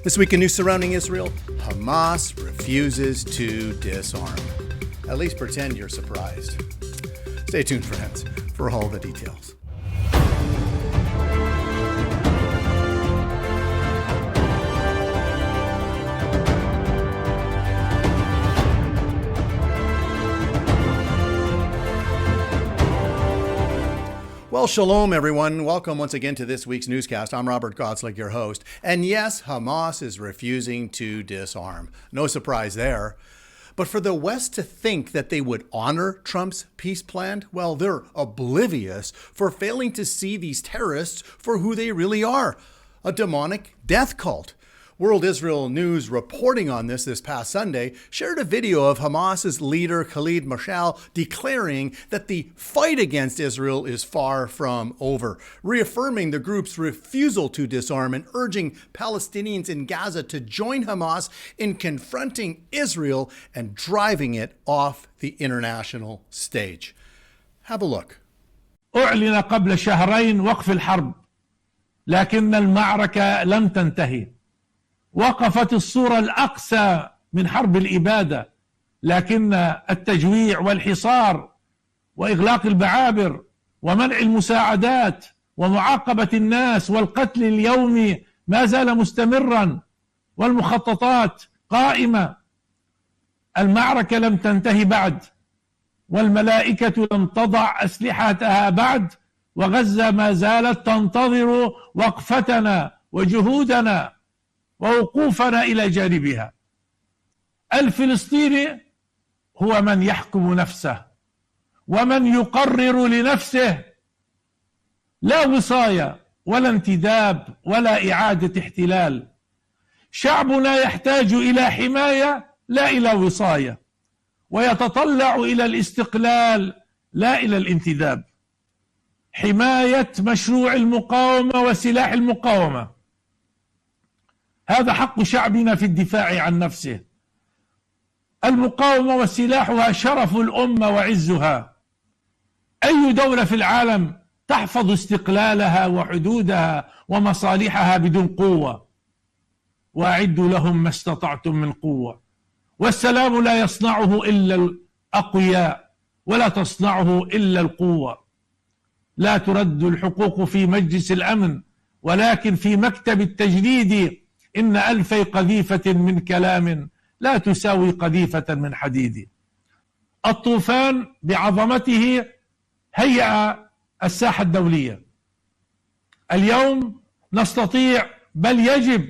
This week in news surrounding Israel, Hamas refuses to disarm. At least pretend you're surprised. Stay tuned, friends, for all the details. Well, shalom, everyone. Welcome once again to this week's newscast. I'm Robert Gosling, your host. And yes, Hamas is refusing to disarm. No surprise there. But for the West to think that they would honor Trump's peace plan, well, they're oblivious for failing to see these terrorists for who they really are, a demonic death cult. World Israel News, reporting on this past Sunday, shared a video of Hamas's leader Khalid Mashal declaring that the fight against Israel is far from over, reaffirming the group's refusal to disarm and urging Palestinians in Gaza to join Hamas in confronting Israel and driving it off the international stage. Have a look. أعلن قبل شهرين وقف الحرب، لكن المعركة لم تنتهي. وقفت الصورة الأقسى من حرب الإبادة، لكن التجويع والحصار وإغلاق المعابر ومنع المساعدات ومعاقبة الناس والقتل اليومي ما زال مستمرا، والمخططات قائمة. المعركة لم تنتهي بعد، والملائكة لم تضع أسلحتها بعد، وغزة ما زالت تنتظر وقفتنا وجهودنا ووقوفنا إلى جانبها. الفلسطيني هو من يحكم نفسه ومن يقرر لنفسه، لا وصاية ولا انتداب ولا إعادة احتلال. شعبنا يحتاج إلى حماية لا إلى وصاية، ويتطلع إلى الاستقلال لا إلى الانتداب. حماية مشروع المقاومة وسلاح المقاومة، هذا حق شعبنا في الدفاع عن نفسه. المقاومة وسلاحها شرف الأمة وعزها. أي دولة في العالم تحفظ استقلالها وحدودها ومصالحها بدون قوة؟ وأعدوا لهم ما استطعتم من قوة. والسلام لا يصنعه إلا الأقوياء، ولا تصنعه إلا القوة. لا ترد الحقوق في مجلس الأمن، ولكن في مكتب التجنيد. إن ألفي قذيفة من كلام لا تساوي قذيفة من حديد. الطوفان بعظمته هيأ الساحة الدولية. اليوم نستطيع بل يجب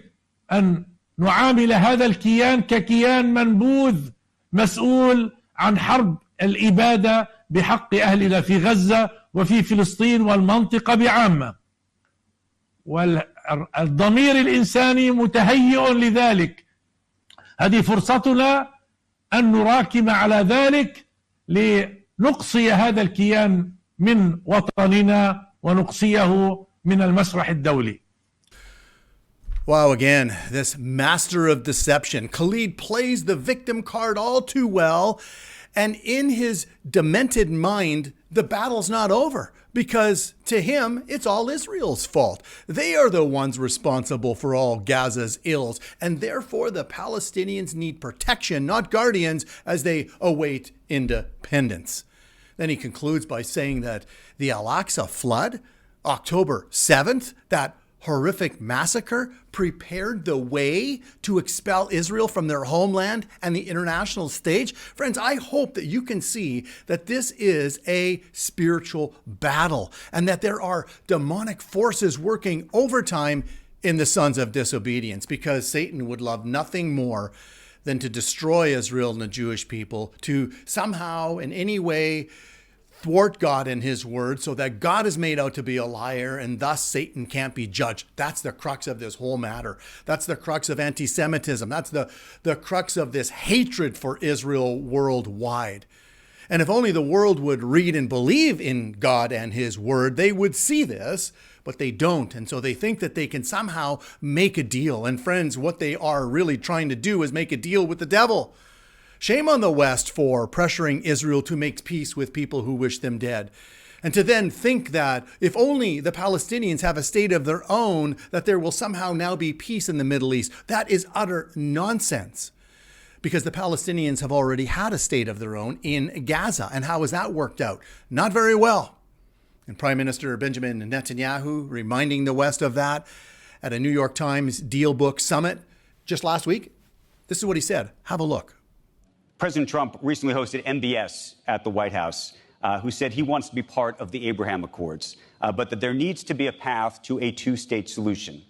أن نعامل هذا الكيان ككيان منبوذ مسؤول عن حرب الإبادة بحق أهلنا في غزة وفي فلسطين والمنطقة بعامة. والضمير الإنساني متهيئ لذلك. هذه فرصتنا أن نراكم على ذلك لنقصي هذا الكيان من وطننا ونقصيه من المسرح الدولي. Wow, again, this master of deception. Khalid plays the victim card all too well. And in his demented mind, the battle's not over, because to him, it's all Israel's fault. They are the ones responsible for all Gaza's ills, and therefore the Palestinians need protection, not guardians, as they await independence. Then he concludes by saying that the Al-Aqsa flood, October 7th, that horrific massacre, prepared the way to expel Israel from their homeland and the international stage. Friends, I hope that you can see that this is a spiritual battle and that there are demonic forces working overtime in the sons of disobedience, because Satan would love nothing more than to destroy Israel and the Jewish people, to somehow in any way thwart God and his word, so that God is made out to be a liar and thus Satan can't be judged. That's the crux of this whole matter. That's the crux of anti-Semitism. That's the crux of this hatred for Israel worldwide. And if only the world would read and believe in God and his word, they would see this, but they don't. And so they think that they can somehow make a deal. And friends, what they are really trying to do is make a deal with the devil. Shame on the West for pressuring Israel to make peace with people who wish them dead. And to then think that if only the Palestinians have a state of their own, that there will somehow now be peace in the Middle East, that is utter nonsense. Because the Palestinians have already had a state of their own in Gaza. And how has that worked out? Not very well. And Prime Minister Benjamin Netanyahu reminding the West of that at a New York Times Deal Book Summit just last week. This is what he said. Have a look. President Trump recently hosted MBS at the White House, who said he wants to be part of the Abraham Accords, but that there needs to be a path to a two-state solution.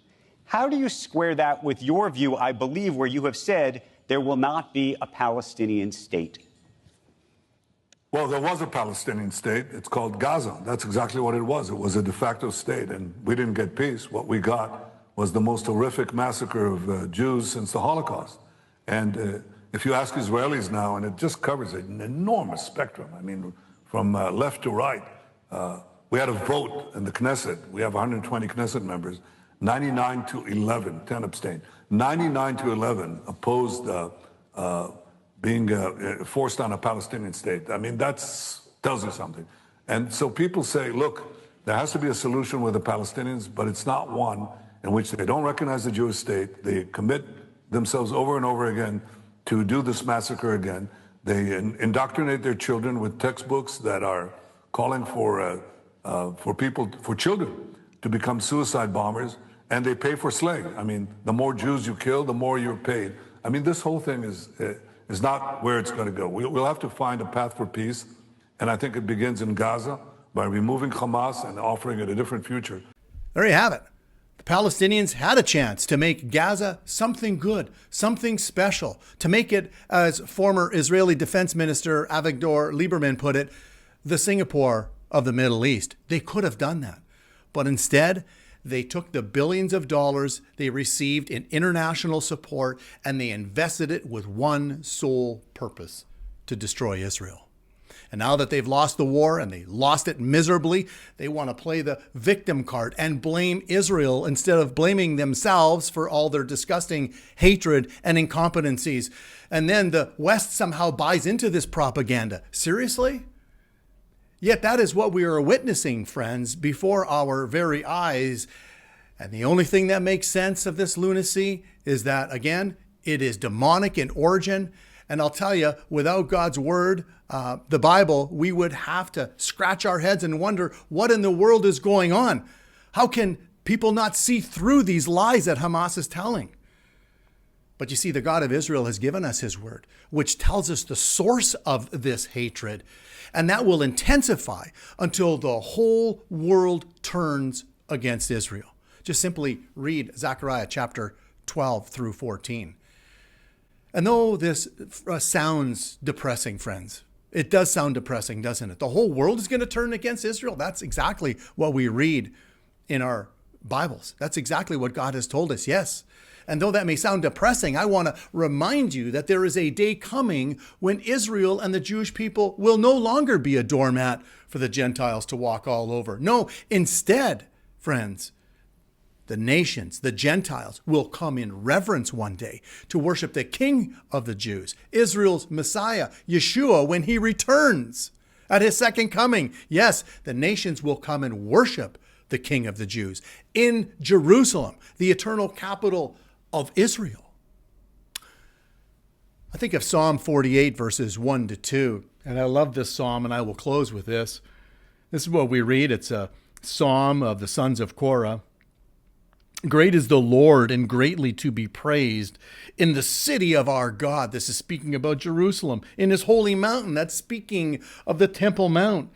How do you square that with your view, I believe, where you have said there will not be a Palestinian state? Well, there was a Palestinian state. It's called Gaza. That's exactly what it was. It was a de facto state, and we didn't get peace. What we got was the most horrific massacre of Jews since the Holocaust. And if you ask Israelis now, and it just covers an enormous spectrum, I mean, from left to right, we had a vote in the Knesset. We have 120 Knesset members, 99 to 11, 10 abstained. 99 to 11 opposed being forced on a Palestinian state. I mean, that tells you something. And so people say, look, there has to be a solution with the Palestinians, but it's not one in which they don't recognize the Jewish state. They commit themselves over and over again to do this massacre again. They indoctrinate their children with textbooks that are calling for children to become suicide bombers, and they pay for slaying. I mean, the more Jews you kill, the more you're paid. I mean, this whole thing is not where it's going to go. We'll have to find a path for peace, and I think it begins in Gaza by removing Hamas and offering it a different future. There you have it. The Palestinians had a chance to make Gaza something good, something special, to make it, as former Israeli Defense Minister Avigdor Lieberman put it, the Singapore of the Middle East. They could have done that. But instead, they took the billions of dollars they received in international support and they invested it with one sole purpose: to destroy Israel. And now that they've lost the war, and they lost it miserably, they want to play the victim card and blame Israel instead of blaming themselves for all their disgusting hatred and incompetencies. And then the West somehow buys into this propaganda. Seriously? Yet that is what we are witnessing, friends, before our very eyes. And the only thing that makes sense of this lunacy is that, again, it is demonic in origin. And I'll tell you, without God's word, the Bible, we would have to scratch our heads and wonder what in the world is going on. How can people not see through these lies that Hamas is telling? But you see, the God of Israel has given us his word, which tells us the source of this hatred. And that will intensify until the whole world turns against Israel. Just simply read Zechariah chapter 12 through 14. And though this sounds depressing, friends, it does sound depressing, doesn't it? The whole world is going to turn against Israel. That's exactly what we read in our Bibles. That's exactly what God has told us, yes. And though that may sound depressing, I want to remind you that there is a day coming when Israel and the Jewish people will no longer be a doormat for the Gentiles to walk all over. No, instead, friends, the nations, the Gentiles, will come in reverence one day to worship the King of the Jews, Israel's Messiah, Yeshua, when he returns at his second coming. Yes, the nations will come and worship the King of the Jews in Jerusalem, the eternal capital of Israel. I think of Psalm 48, verses 1 to 2, and I love this psalm, and I will close with this. This is what we read. It's a psalm of the sons of Korah. Great is the Lord and greatly to be praised in the city of our God. This is speaking about Jerusalem. In his holy mountain, that's speaking of the Temple Mount.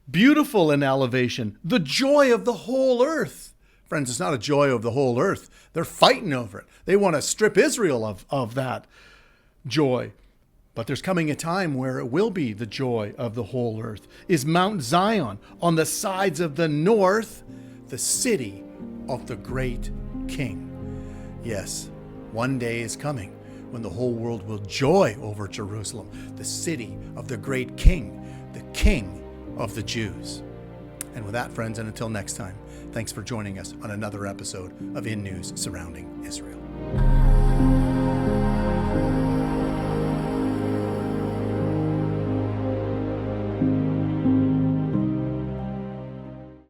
Beautiful in elevation, the joy of the whole earth. Friends, it's not a joy of the whole earth. They're fighting over it. They want to strip Israel of that joy. But there's coming a time where it will be the joy of the whole earth. Is Mount Zion on the sides of the north, the city of the great King. Yes, one day is coming when the whole world will joy over Jerusalem, the city of the great King, the King of the Jews. And with that, friends, and until next time, thanks for joining us on another episode of In News Surrounding Israel.